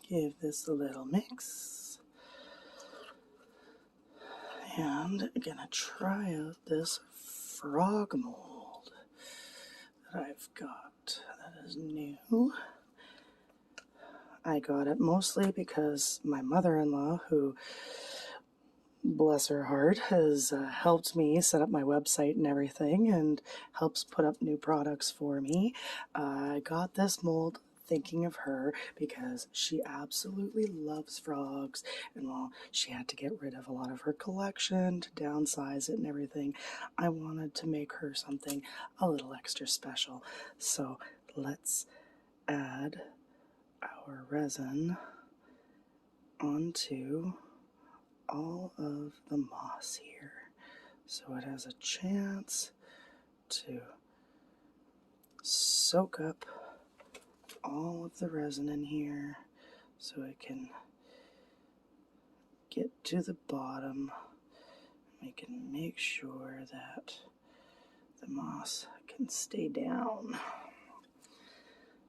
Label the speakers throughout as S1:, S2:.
S1: give this a little mix. And I'm gonna try out this frog mold that I've got that is new. I got it mostly because my mother-in-law, who, bless her heart, has helped me set up my website and everything and helps put up new products for me. I got this mold thinking of her because she absolutely loves frogs, and while she had to get rid of a lot of her collection to downsize it and everything, I wanted to make her something a little extra special. So let's add our resin onto all of the moss here so it has a chance to soak up all of the resin in here so it can get to the bottom. We can make sure that the moss can stay down.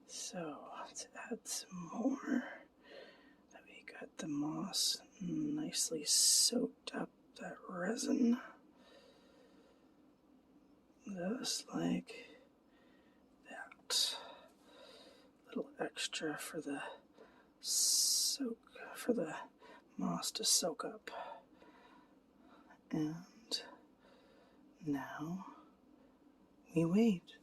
S1: So let's add some more. That we got the moss nicely soaked up, that resin. Just like that. A little extra for the moss to soak up. And now we wait.